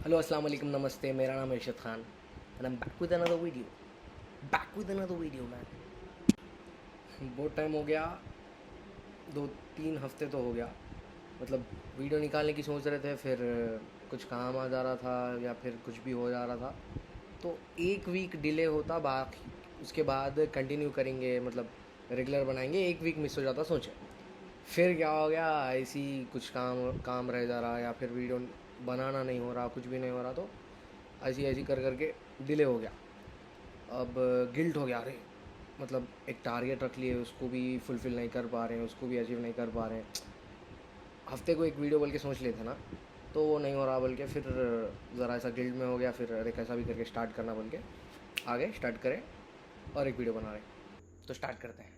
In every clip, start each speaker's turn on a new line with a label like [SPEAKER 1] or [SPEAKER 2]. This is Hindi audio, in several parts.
[SPEAKER 1] हेलो अस्सलाम वालेकुम नमस्ते। मेरा नाम है Irshad Khan and I am back with another video man. बहुत टाइम हो गया, 2-3 हफ्ते तो हो गया। मतलब वीडियो निकालने की सोच रहे थे, फिर कुछ काम आ जा रहा था या फिर कुछ भी हो जा रहा था, तो एक वीक डिले होता। बाकी उसके बाद कंटिन्यू करेंगे, मतलब रेगुलर बनाएंगे। एक वीक मिस हो जाता सोचे। फिर क्या हो गया, ऐसी कुछ काम काम रह जा रहा या फिर वीडियो बनाना नहीं हो रहा, कुछ भी नहीं हो रहा, तो ऐसी ऐसी कर करके डिले हो गया। अब गिल्ट हो गया, अरे मतलब एक टारगेट रख लिए, उसको भी फुलफ़िल नहीं कर पा रहे हैं, उसको भी अचीव नहीं कर पा रहे हैं। हफ्ते को एक वीडियो बोल के सोच लेते ना, तो वो नहीं हो रहा बोल के फिर ज़रा ऐसा गिल्ट में हो गया। फिर अरे कैसा भी करके स्टार्ट करना बोल के आगे स्टार्ट करें और एक वीडियो बना रहे, तो स्टार्ट करते हैं।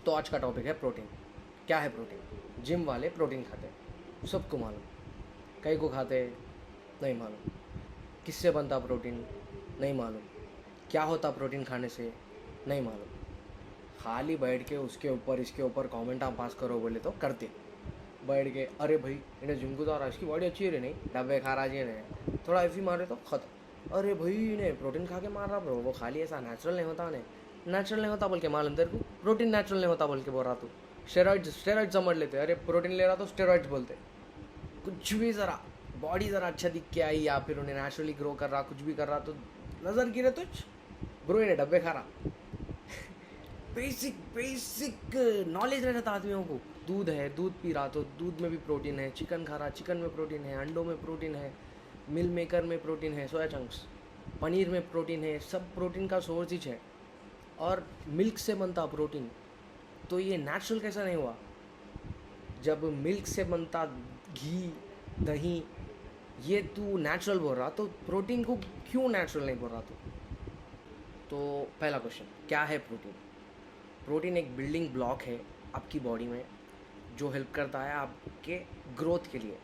[SPEAKER 1] तो आज का टॉपिक है प्रोटीन। क्या है प्रोटीन? जिम वाले प्रोटीन खाते हैं, सबको मालूम। कई को खाते नहीं मालूम। किससे बनता प्रोटीन नहीं मालूम। क्या होता प्रोटीन खाने से नहीं मालूम। खाली बैठ के उसके ऊपर इसके ऊपर कमेंट आप पास करो बोले तो करते। बैठ के अरे भाई इन्हें जिम को तो आ रहा, इसकी बॉडी अच्छी है रे, नहीं डब्बे खा रहा जी ने, थोड़ा एफी मारे तो खत्म। अरे भाई इन्हें प्रोटीन खा के मार रहा ब्रो, वो खाली ऐसा नेचुरल नहीं होता। उन्हें नेचुरल नहीं होता बोल के मालूम तेरे को? प्रोटीन नेचुरल नहीं होता बोल के बोल रहा तू? स्टेरॉइड समझ लेते, अरे प्रोटीन ले रहा तो स्टेरॉइड्स बोलते। कुछ भी ज़रा बॉडी ज़रा अच्छा दिख के आई या फिर उन्हें नेचुरली ग्रो कर रहा, कुछ भी कर रहा, तो नज़र गिरे तुझ ब्रो इन्हें डब्बे खा रहा। बेसिक नॉलेज रहता था आदमियों को। दूध है, दूध पी रहा तो दूध में भी प्रोटीन है। चिकन खा रहा, चिकन में प्रोटीन है। अंडों में प्रोटीन है। मिल मेकर में प्रोटीन है। सोया चंक्स, पनीर में प्रोटीन है। सब प्रोटीन का सोर्स ही है। और मिल्क से बनता प्रोटीन, तो ये नेचुरल कैसा नहीं हुआ? जब मिल्क से बनता घी, दही, ये तू नेचुरल बोल रहा, तो प्रोटीन को क्यों नेचुरल नहीं बोल रहा तू? तो पहला क्वेश्चन, क्या है प्रोटीन? प्रोटीन एक बिल्डिंग ब्लॉक है आपकी बॉडी में, जो हेल्प करता है आपके ग्रोथ के लिए।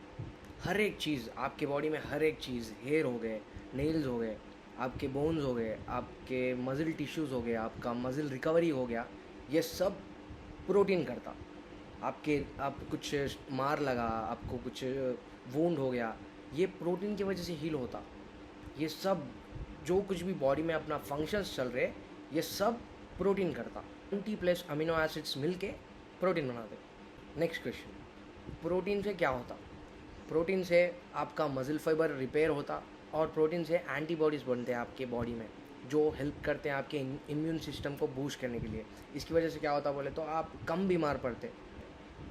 [SPEAKER 1] हर एक चीज़ आपके बॉडी में, हर एक चीज़, हेयर हो गए, नेल्स हो गए, आपके बोन्स हो गए, आपके मज़ल टिश्यूज़ हो गए, आपका मज़ल रिकवरी हो गया, ये सब प्रोटीन करता। आप कुछ मार लगा, आपको कुछ वुंड हो गया, ये प्रोटीन की वजह से हील होता। ये सब जो कुछ भी बॉडी में अपना फंक्शंस चल रहे, ये सब प्रोटीन करता। 20+ अमीनो एसिड्स मिल के प्रोटीन बनाते। नेक्स्ट क्वेश्चन, प्रोटीन से क्या होता? प्रोटीन से आपका मसल फाइबर रिपेयर होता, और प्रोटीन से एंटीबॉडीज़ बनते हैं आपके बॉडी में, जो हेल्प करते हैं आपके इम्यून सिस्टम को बूस्ट करने के लिए। इसकी वजह से क्या होता बोले तो आप कम बीमार पड़ते।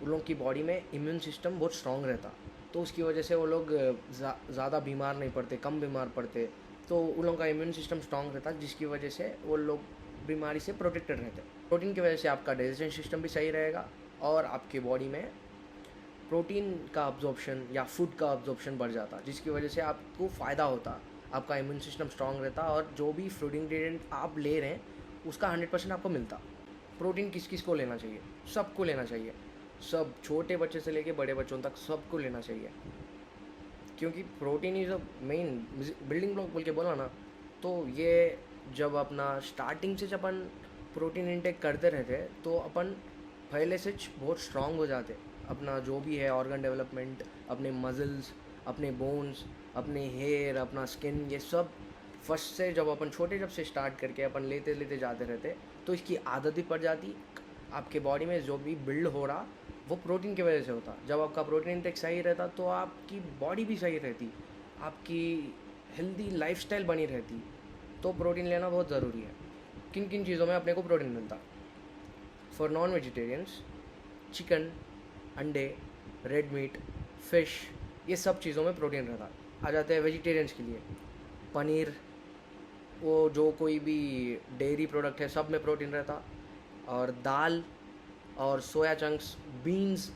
[SPEAKER 1] उन लोगों की बॉडी में इम्यून सिस्टम बहुत स्ट्रॉन्ग रहता, तो उसकी वजह से वो लोग ज़्यादा बीमार नहीं पड़ते, कम बीमार पड़ते। तो उन लोगों का इम्यून सिस्टम स्ट्रॉन्ग रहता, जिसकी वजह से वो लोग बीमारी से प्रोटेक्टेड रहते। प्रोटीन की वजह से आपका डाइजेशन सिस्टम भी सही रहेगा, और आपकी बॉडी में प्रोटीन का अब्जॉर्प्शन या फूड का अब्जॉर्प्शन बढ़ जाता, जिसकी वजह से आपको फ़ायदा होता। आपका इम्यून सिस्टम स्ट्रॉन्ग रहता, और जो भी फूड इंग्रेडिएंट आप ले रहे हैं उसका 100% आपको मिलता। प्रोटीन किस किस को लेना चाहिए? सबको लेना चाहिए। सब, छोटे बच्चे से लेके बड़े बच्चों तक सबको लेना चाहिए, क्योंकि protein is a main building block बोल के बोला ना। तो ये जब अपना स्टार्टिंग से जब अपन प्रोटीन इंटेक करते रहते, तो अपन पहले से बहुत स्ट्रांग हो जाते। अपना जो भी है ऑर्गन डेवलपमेंट, अपने मसल्स, अपने बोन्स, अपने हेयर, अपना स्किन, ये सब फर्स्ट से जब अपन छोटे जब से स्टार्ट करके अपन लेते लेते जाते रहते, तो इसकी आदत भी पड़ जाती। आपके बॉडी में जो भी बिल्ड हो रहा वो प्रोटीन की वजह से होता। जब आपका प्रोटीन इंटेक सही रहता तो आपकी बॉडी भी सही रहती, आपकी हेल्दी लाइफस्टाइल बनी रहती। तो प्रोटीन लेना बहुत ज़रूरी है। किन किन चीज़ों में अपने को प्रोटीन मिलता? फॉर नॉन वेजिटेरियंस, चिकन, अंडे, रेड मीट, फिश, ये सब चीज़ों में प्रोटीन रहता। आ जाते हैं वेजिटेरियंस के लिए, पनीर, वो जो कोई भी डेयरी प्रोडक्ट है सब में प्रोटीन रहता, और दाल और सोया चंक्स, बीन्स,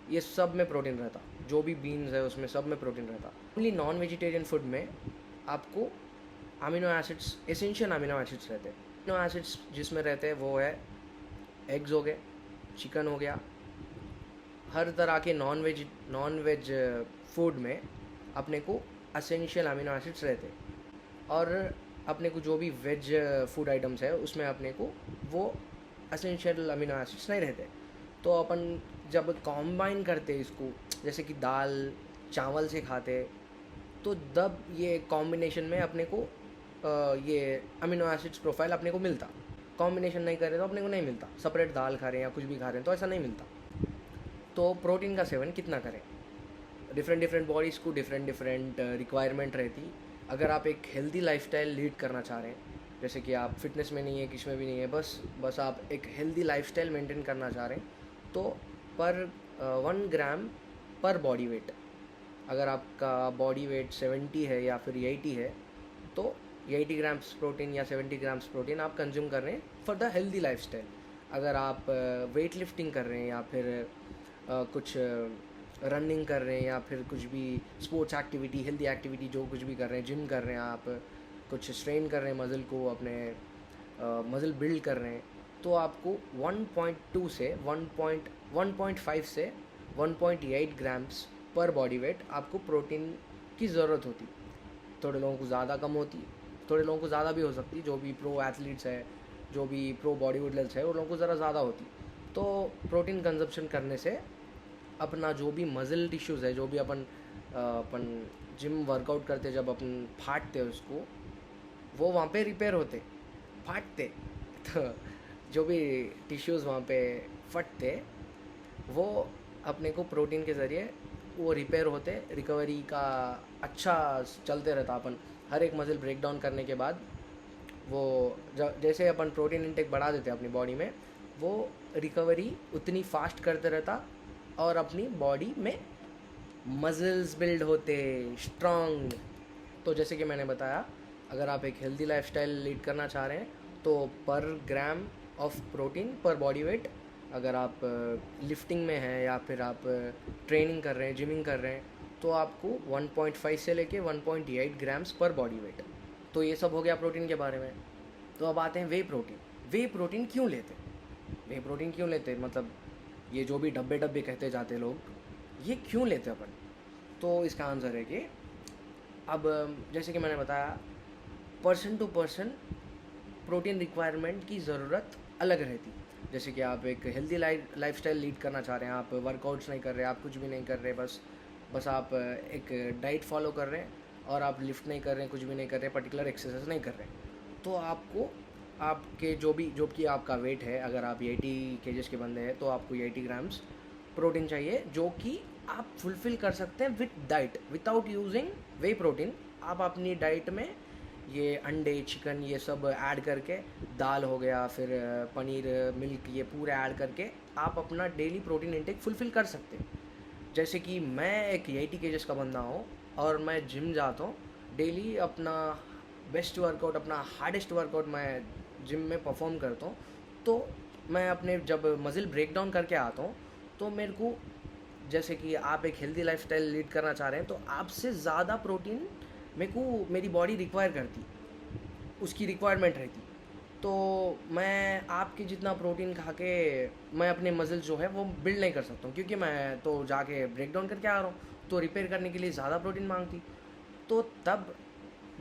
[SPEAKER 1] ये सब में प्रोटीन रहता। जो भी बीन्स है उसमें सब में प्रोटीन रहता। ओनली नॉन वेजिटेरियन फूड में आपको amino acids, essential amino acids रहते हैं। अमीनो एसिड्स जिसमें रहते हैं वो है एग्स हो गए, चिकन हो गया, हर तरह के नॉन वेज फूड में अपने को एसेंशियल अमीनो एसिड्स रहते हैं। और अपने को जो भी वेज फूड आइटम्स है उसमें अपने को वो एसेंशियल अमीनो एसिड्स नहीं रहते। तो अपन जब कॉम्बाइन करते इसको, जैसे कि दाल चावल से खाते, तो तब ये कॉम्बिनेशन में अपने को ये अमीनो एसिड्स प्रोफाइल अपने को मिलता। कॉम्बिनेशन नहीं करे तो अपने को नहीं मिलता। सेपरेट दाल खा रहे हैं या कुछ भी खा रहे हैं तो ऐसा नहीं मिलता। तो प्रोटीन का सेवन कितना करें? डिफरेंट बॉडीज़ को डिफरेंट रिक्वायरमेंट रहती। अगर आप एक हेल्दी लाइफस्टाइल लीड करना चाह रहे हैं, जैसे कि आप फिटनेस में नहीं है, किस में भी नहीं है, बस आप एक हेल्दी लाइफस्टाइल मेंटेन करना चाह रहे हैं, तो पर 1 ग्राम पर बॉडी वेट, अगर आपका बॉडी वेट 70 है या फिर 80 है, तो 80 ग्राम्स प्रोटीन या 70 ग्राम्स प्रोटीन आप कंज्यूम कर रहे हैं फॉर द हेल्दी लाइफस्टाइल। अगर आप वेट लिफ्टिंग कर रहे हैं या फिर कुछ रनिंग कर रहे हैं या फिर कुछ भी स्पोर्ट्स एक्टिविटी, हेल्दी एक्टिविटी जो कुछ भी कर रहे हैं, जिम कर रहे हैं, आप कुछ स्ट्रेन कर रहे हैं मज़ल को, अपने मज़ल बिल्ड कर रहे हैं, तो आपको 1.2 से 1.5 से 1.8 ग्राम्स पर बॉडी वेट आपको प्रोटीन की ज़रूरत होती। थोड़े लोगों को ज़्यादा कम होती, थोड़े लोगों को ज़्यादा भी हो सकती। जो भी प्रो एथलीट्स है, जो भी प्रो बॉडी बिल्डर्स है, उन लोगों को ज़रा ज़्यादा होती। तो प्रोटीन कंजप्शन करने से अपना जो भी मज़ल टिश्यूज़ है, जो भी अपन जिम वर्कआउट करते, जब अपन फाटते उसको, वो वहाँ पे रिपेयर होते, फाटते। तो जो भी टिश्यूज़ वहाँ पे फटते, वो अपने को प्रोटीन के ज़रिए वो रिपेयर होते, रिकवरी का अच्छा चलते रहता। अपन हर एक मसल ब्रेक डाउन करने के बाद वो जैसे अपन प्रोटीन इंटेक बढ़ा देते अपनी बॉडी में, वो रिकवरी उतनी फास्ट करते रहता और अपनी बॉडी में मसल्स बिल्ड होते स्ट्रॉन्ग। तो जैसे कि मैंने बताया, अगर आप एक हेल्दी लाइफस्टाइल लीड करना चाह रहे हैं तो पर ग्राम ऑफ प्रोटीन पर बॉडी वेट, अगर आप लिफ्टिंग में हैं या फिर आप ट्रेनिंग कर रहे हैं, जिमिंग कर रहे हैं, तो आपको 1.5 से लेके 1.8 ग्राम्स पर बॉडी वेट। तो ये सब हो गया प्रोटीन के बारे में। तो अब आते हैं वे प्रोटीन। वे प्रोटीन क्यों लेते? वे प्रोटीन क्यों लेते, मतलब ये जो भी डब्बे कहते जाते लोग, ये क्यों लेते अपन? तो इसका आंसर है कि अब जैसे कि मैंने बताया, person to person protein requirement की ज़रूरत अलग रहती। जैसे कि आप एक हेल्दी लाइफस्टाइल लीड करना चाह रहे हैं, आप वर्कआउट्स नहीं कर रहे, आप कुछ भी नहीं कर रहे, बस आप एक डाइट फॉलो कर रहे हैं और आप लिफ्ट नहीं कर रहे हैं, कुछ भी नहीं कर रहे, पर्टिकुलर एक्सरसाइज नहीं कर रहे, तो आपको आपके जो कि आपका वेट है, अगर आप 80 kgs के बंदे हैं तो आपको 80 ग्राम्स प्रोटीन चाहिए, जो कि आप फुलफ़िल कर सकते हैं with diet, without using way protein. आप अपनी डाइट में ये अंडे, चिकन, ये सब ऐड करके, दाल हो गया, फिर पनीर, मिल्क, ये पूरा ऐड करके आप अपना डेली प्रोटीन इंटेक फुलफ़िल कर सकते हैं। जैसे कि मैं एक 80 kgs का बंदा हूँ और मैं जिम जाता हूँ डेली, अपना बेस्ट वर्कआउट, अपना हार्डेस्ट वर्कआउट मैं जिम में परफॉर्म करता हूँ। तो मैं अपने जब मसल ब्रेक डाउन करके आता हूँ तो मेरे को, जैसे कि आप एक हेल्दी लाइफस्टाइल लीड करना चाह रहे हैं तो आपसे ज़्यादा प्रोटीन मेरे को मेरी बॉडी रिक्वायर करती, उसकी रिक्वायरमेंट रहती। तो मैं आपके जितना प्रोटीन खा के मैं अपने मसल जो है वो बिल्ड नहीं कर सकता हूँ, क्योंकि मैं तो जाके ब्रेक डाउन करके आ रहा हूँ, तो रिपेयर करने के लिए ज़्यादा प्रोटीन मांगती। तो तब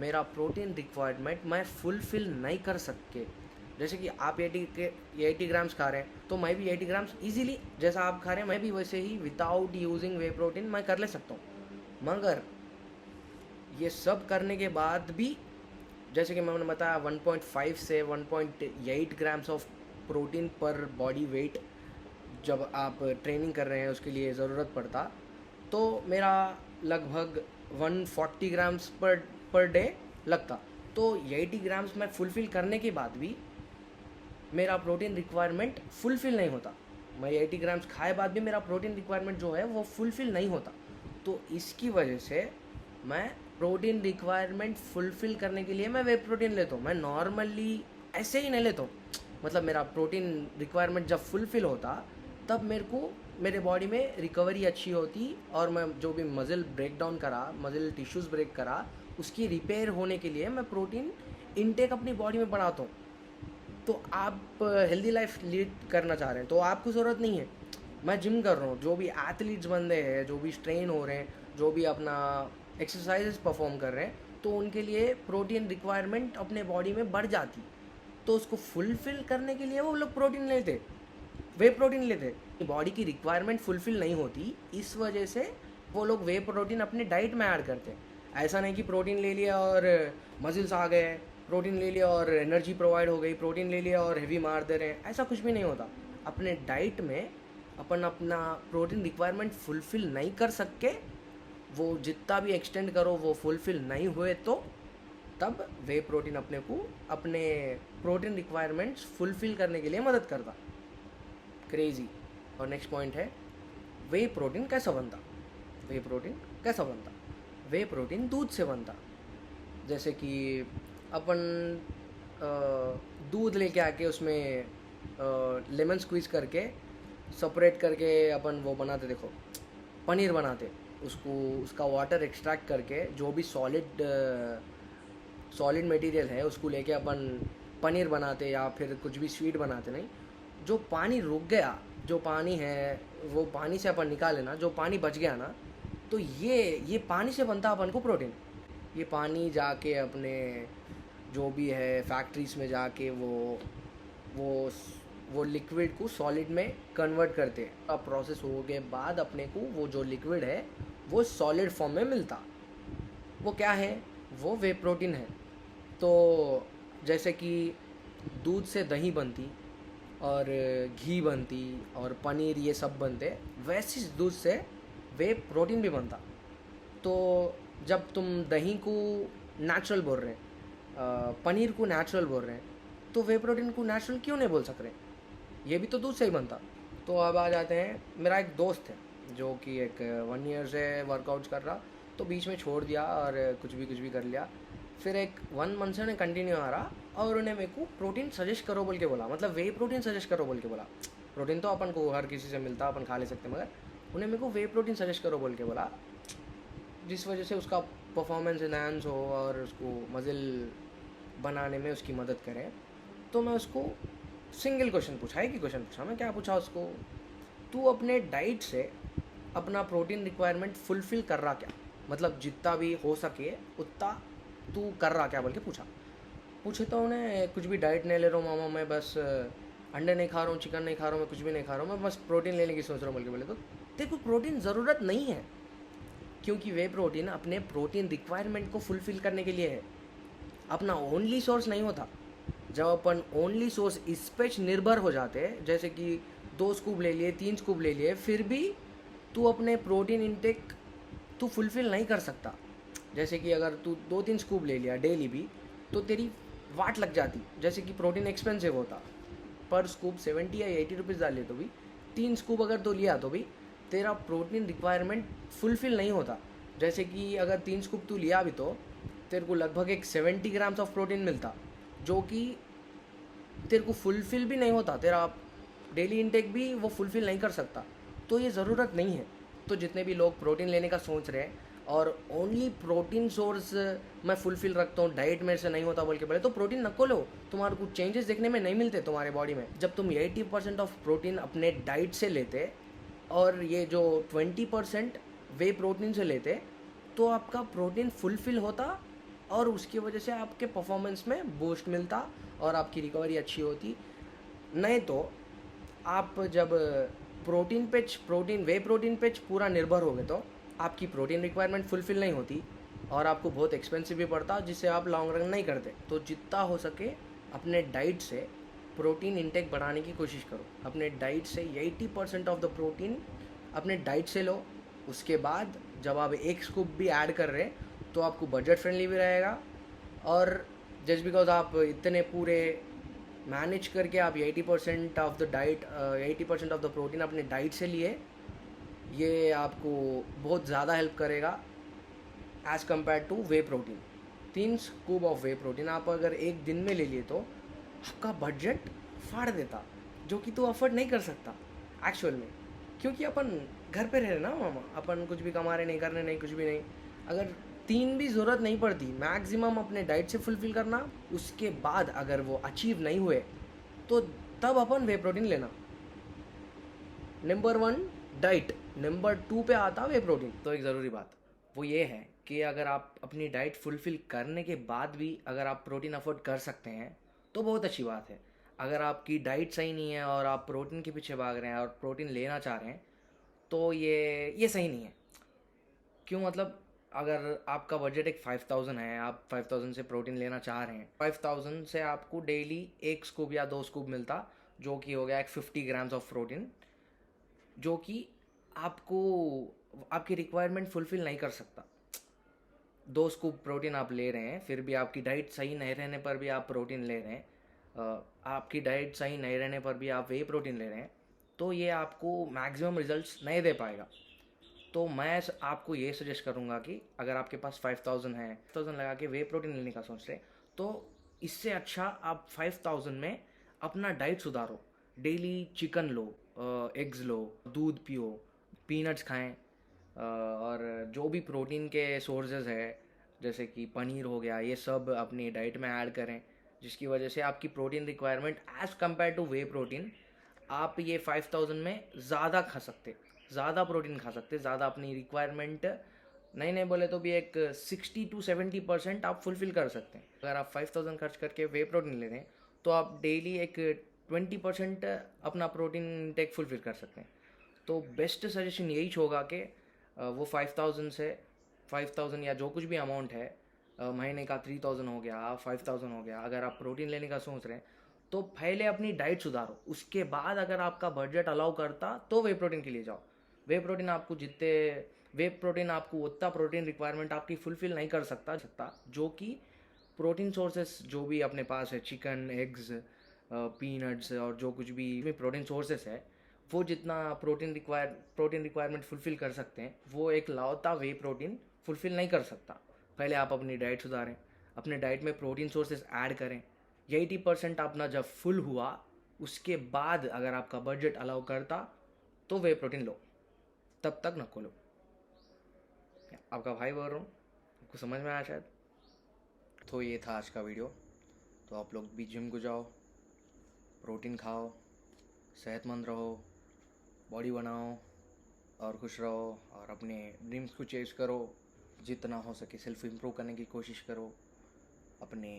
[SPEAKER 1] मेरा प्रोटीन रिक्वायरमेंट मैं फुलफ़िल नहीं कर सकते। जैसे कि आप 80 ग्राम्स खा रहे हैं तो मैं भी 80 ग्राम्स ईजीली, जैसा आप खा रहे हैं मैं भी वैसे ही विदाउट यूजिंग वे प्रोटीन मैं कर ले सकता हूँ। मगर ये सब करने के बाद भी, जैसे कि मैंने बताया, 1.5 से 1.8 ग्राम्स ऑफ प्रोटीन पर बॉडी वेट जब आप ट्रेनिंग कर रहे हैं उसके लिए ज़रूरत पड़ता, तो मेरा लगभग 140 ग्राम्स पर डे लगता। तो 80 ग्राम्स मैं फुलफ़िल करने के बाद भी मेरा प्रोटीन रिक्वायरमेंट फुलफ़िल नहीं होता। मैं 80 ग्राम्स खाए बाद भी मेरा प्रोटीन रिक्वायरमेंट जो है वो फुलफ़िल नहीं होता। तो इसकी वजह से मैं प्रोटीन रिक्वायरमेंट फुलफ़िल करने के लिए मैं वे प्रोटीन लेता हूँ। मैं नॉर्मली ऐसे ही नहीं लेता हूँ। मतलब मेरा प्रोटीन रिक्वायरमेंट जब फुलफ़िल होता तब मेरे को मेरे बॉडी में रिकवरी अच्छी होती, और मैं जो भी मसल ब्रेक डाउन करा, मसल टिश्यूज़ ब्रेक करा, उसकी रिपेयर होने के लिए मैं प्रोटीन इनटेक अपनी बॉडी में बढ़ाता हूँ। तो आप हेल्दी लाइफ लीड करना चाह रहे हैं तो आपको ज़रूरत नहीं है। मैं जिम कर रहा हूँ, जो भी एथलीट्स बंदे हैं, जो भी स्ट्रेन हो रहे हैं, जो भी अपना एक्सरसाइजेस परफॉर्म कर रहे हैं, तो उनके लिए प्रोटीन रिक्वायरमेंट अपने बॉडी में बढ़ जाती। तो उसको फुलफ़िल करने के लिए वो लोग प्रोटीन लेते, वे प्रोटीन लेते। बॉडी की रिक्वायरमेंट फुलफ़िल नहीं होती, इस वजह से वो लोग वे प्रोटीन अपने डाइट में ऐड करते हैं। ऐसा नहीं कि प्रोटीन ले लिया और मसल्स आ गए, प्रोटीन ले लिया और एनर्जी प्रोवाइड हो गई, प्रोटीन ले लिया और हेवी मार दे रहे हैं, ऐसा कुछ भी नहीं होता। अपने डाइट में अपन अपना प्रोटीन रिक्वायरमेंट फुलफ़िल नहीं कर सके, वो जितना भी एक्सटेंड करो वो फुलफ़िल नहीं हुए, तो तब वे प्रोटीन अपने को अपने प्रोटीन रिक्वायरमेंट्स फुलफ़िल करने के लिए मदद करता। क्रेज़ी। और नेक्स्ट पॉइंट है, वे प्रोटीन कैसा बनता। वे प्रोटीन कैसा बनता? वे प्रोटीन दूध से बनता। जैसे कि अपन दूध लेके आके उसमें लेमन स्क्वीज़ करके सेपरेट करके अपन वो बनाते, देखो पनीर बनाते। उसको उसका वाटर एक्सट्रैक्ट करके जो भी सॉलिड मटेरियल है उसको लेके अपन पनीर बनाते, या फिर कुछ भी स्वीट बनाते। नहीं, जो पानी रुक गया, जो पानी है वो पानी से अपन निकाले ना, जो पानी बच गया ना, तो ये पानी से बनता अपन को प्रोटीन। ये पानी जाके अपने जो भी है फैक्ट्रीज में जाके वो लिक्विड को सॉलिड में कन्वर्ट करते हैं। अब प्रोसेस हो गए बाद अपने को वो जो लिक्विड है वो सॉलिड फॉर्म में मिलता। वो क्या है? वो वे प्रोटीन है। तो जैसे कि दूध से दही बनती और घी बनती और पनीर, ये सब बनते, वैसे ही दूध से वे प्रोटीन भी बनता। तो जब तुम दही को नेचुरल बोल रहे हैं, पनीर को नेचुरल बोल रहे हैं, तो वे प्रोटीन को नेचुरल क्यों नहीं बोल सक रहे? ये भी तो दूध से ही बनता। तो अब आ जाते हैं, मेरा एक दोस्त है जो कि एक 1 ईयर से वर्कआउट कर रहा, तो बीच में छोड़ दिया और कुछ भी कर लिया। फिर एक 1 मंथ से उन्हें कंटिन्यू आ रहा, और उन्हें मेरे को प्रोटीन सजेस्ट करो बोल के बोला, मतलब वे प्रोटीन सजेस्ट करो बोल के बोला। प्रोटीन तो अपन को हर किसी से मिलता, अपन खा ले सकते, मगर उन्हें मेरे को वे प्रोटीन सजेस्ट करो बोल के बोला, जिस वजह से उसका परफॉर्मेंस इनहांस हो और उसको मसल बनाने में उसकी मदद करे। तो मैं उसको सिंगल क्वेश्चन पूछा, एक ही क्वेश्चन पूछा। मैं क्या पूछा उसको, तू अपने डाइट से अपना प्रोटीन रिक्वायरमेंट फुलफ़िल कर रहा क्या? मतलब जितना भी हो सके उतना तू कर रहा क्या बोल के पूछे। तो उन्हें कुछ भी डाइट नहीं ले रहा हूँ मामा, मैं बस अंडे नहीं खा रहा हूँ, चिकन नहीं खा रहा हूँ, मैं कुछ भी नहीं खा रहा हूँ, मैं बस प्रोटीन लेने की सोच रहा हूँ बोल के बोले। तो देखो, प्रोटीन ज़रूरत नहीं है, क्योंकि वे प्रोटीन अपने प्रोटीन रिक्वायरमेंट को फुलफ़िल करने के लिए है, अपना ओनली सोर्स नहीं होता। जब अपन ओनली सोर्स इस पे निर्भर हो जाते हैं, जैसे कि 2 स्कूप ले लिए, 3 स्कूप ले लिए, फिर भी तू अपने प्रोटीन इंटेक तू फुलफ़िल नहीं कर सकता। जैसे कि अगर तू 2-3 स्कूप ले लिया डेली भी, तो तेरी वाट लग जाती। जैसे कि प्रोटीन एक्सपेंसिव होता, पर स्कूप 70 या 80 रुपीज़ डाले, तो भी 3 स्कूप अगर तो लिया तो भी तेरा प्रोटीन रिक्वायरमेंट फुलफ़िल नहीं होता। जैसे कि अगर 3 स्कूप तू लिया भी तो तेरे को लगभग एक 70 ग्राम्स ऑफ प्रोटीन मिलता, जो कि तेरे को फुलफ़िल भी नहीं होता, तेरा डेली इंटेक भी वो फुलफ़िल नहीं कर सकता। तो ये ज़रूरत नहीं है। तो जितने भी लोग प्रोटीन लेने का सोच रहे हैं और ओनली प्रोटीन सोर्स मैं फुलफ़िल रखता हूँ, डाइट मेरे से नहीं होता बोल के बोले, तो प्रोटीन नको लो, तुम्हारे को चेंजेस देखने में नहीं मिलते तुम्हारे बॉडी में। जब तुम 80% ऑफ प्रोटीन अपने डाइट से लेते और ये जो 20% वे प्रोटीन से लेते, तो आपका प्रोटीन फुलफ़िल होता और उसकी वजह से आपके परफॉर्मेंस में बूस्ट मिलता और आपकी रिकवरी अच्छी होती। नहीं तो आप जब वे प्रोटीन पे पूरा निर्भर हो गए, तो आपकी प्रोटीन रिक्वायरमेंट फुलफ़िल नहीं होती और आपको बहुत एक्सपेंसिव भी पड़ता, जिससे आप लॉन्ग रन नहीं करते। तो जितना हो सके अपने डाइट से प्रोटीन इंटेक बढ़ाने की कोशिश करो। अपने डाइट से 80% ऑफ द प्रोटीन अपने डाइट से लो। उसके बाद जब आप एक स्कूप भी ऐड कर रहे हैं तो आपको बजट फ्रेंडली भी रहेगा, और जस्ट बिकॉज आप इतने पूरे मैनेज करके आप 80% of the diet 80% of the protein अपने डाइट से लिए, ये आपको बहुत ज़्यादा हेल्प करेगा as compare two way protein. 3 scoop of way protein आप अगर एक दिन में ले लिए तो आपका बजट फाड़ देता, जो कि तू अफोर्ड नहीं कर सकता एक्चुअल में, क्योंकि अपन घर पे रह रहे ना मामा, अपन कुछ भी कमा रहे नहीं, करने नहीं, कुछ भी नहीं। अगर 3 भी ज़रूरत नहीं पड़ती, मैक्सिमम अपने डाइट से फुलफिल करना, उसके बाद अगर वो अचीव नहीं हुए तो तब अपन वे प्रोटीन लेना। नंबर 1 डाइट, नंबर 2 पे आता वे प्रोटीन। तो एक ज़रूरी बात वो ये है कि अगर आप अपनी डाइट फुलफिल करने के बाद भी अगर आप प्रोटीन अफोर्ड कर सकते हैं तो बहुत अच्छी बात है। अगर आपकी डाइट सही नहीं है और आप प्रोटीन के पीछे भाग रहे हैं और प्रोटीन लेना चाह रहे हैं तो ये सही नहीं है। क्यों? मतलब अगर आपका बजट एक 5000 है, आप 5000 से प्रोटीन लेना चाह रहे हैं, 5000 से आपको डेली 1 स्कूप या 2 स्कूप मिलता, जो कि हो गया एक 50 ग्राम्स ऑफ प्रोटीन, जो कि आपको आपकी रिक्वायरमेंट फुलफिल नहीं कर सकता। 2 स्कूप प्रोटीन आप ले रहे हैं, फिर भी आपकी डाइट सही नहीं रहने पर भी आप प्रोटीन ले रहे हैं, आपकी डाइट सही नहीं रहने पर भी आप वे प्रोटीन ले रहे हैं, तो ये आपको मैक्सिमम रिजल्ट्स नहीं दे पाएगा। तो मैं आपको ये सजेस्ट करूँगा कि अगर आपके पास 5000 है, 5000 लगा के वे प्रोटीन लेने का सोच रहे, तो इससे अच्छा आप 5000 में अपना डाइट सुधारो। डेली चिकन लो, एग्स लो, दूध पियो, पीनट्स खाएं, और जो भी प्रोटीन के सोर्सेज है जैसे कि पनीर हो गया, ये सब अपनी डाइट में ऐड करें, जिसकी वजह से आपकी protein requirement as compare two way protein आप ये 5000 में ज़्यादा खा सकते, ज़्यादा प्रोटीन खा सकते, ज़्यादा अपनी रिक्वायरमेंट नहीं बोले तो भी एक 60 to 70% आप फुलफिल कर सकते हैं। अगर आप 5000 खर्च करके वे प्रोटीन ले रहे हैं तो आप डेली एक 20% अपना प्रोटीन इंटेक फुलफिल कर सकते हैं। तो बेस्ट सजेशन यही होगा कि वो 5000 या जो कुछ भी अमाउंट है, महीने का 3000 हो गया, 5000 हो गया, अगर आप प्रोटीन लेने का सोच रहे हैं तो पहले अपनी डाइट सुधारो। उसके बाद अगर आपका बजट अलाउ करता तो वे प्रोटीन के लिए जाओ। वे प्रोटीन आपको उतना प्रोटीन रिक्वायरमेंट आपकी फुलफिल नहीं कर सकता जो कि प्रोटीन सोर्सेस जो भी अपने पास है, चिकन, एग्स, पीनट्स और जो कुछ भी प्रोटीन सोर्सेस है, वो जितना प्रोटीन रिक्वायरमेंट फुलफिल कर सकते हैं, वो एक लौता वे प्रोटीन फुलफिल नहीं कर सकता। पहले आप अपनी डाइट सुधारें, अपने डाइट में प्रोटीन सोर्सेस ऐड करें। 80% अपना जब फुल हुआ उसके बाद अगर आपका बजट अलाउ करता तो वे प्रोटीन लो, तब तक न लो। आपका भाई बोल रहा हूँ, आपको समझ में आया शायद। तो ये था आज का वीडियो। तो आप लोग भी जिम को जाओ, प्रोटीन खाओ, सेहतमंद रहो, बॉडी बनाओ और खुश रहो, और अपने ड्रीम्स को चेस करो। जितना हो सके सेल्फ इम्प्रूव करने की कोशिश करो, अपने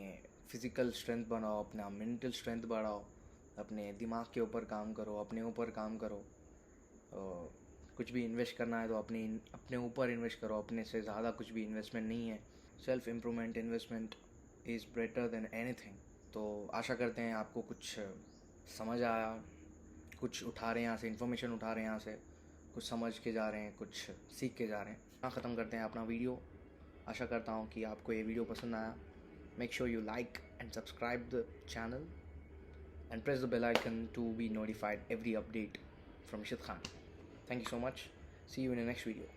[SPEAKER 1] फिज़िकल स्ट्रेंथ बढ़ाओ, अपना मेंटल स्ट्रेंथ बढ़ाओ, अपने दिमाग के ऊपर काम करो, अपने ऊपर काम करो। कुछ भी इन्वेस्ट करना है तो अपने ऊपर इन्वेस्ट करो, अपने से ज़्यादा कुछ भी इन्वेस्टमेंट नहीं है। Self improvement investment is better than anything. तो आशा करते हैं आपको कुछ समझ आया, कुछ उठा रहे हैं यहाँ से, इन्फॉर्मेशन उठा रहे हैं यहाँ से, कुछ समझ के जा रहे हैं, कुछ सीख के जा रहे हैं। यहाँ ख़त्म करते हैं अपना वीडियो। आशा करता हूँ कि आपको ये वीडियो पसंद आया। Make sure you like and subscribe the channel and press the bell icon to be notified every update from Ishit Khan. Thank you so much. See you in the next video.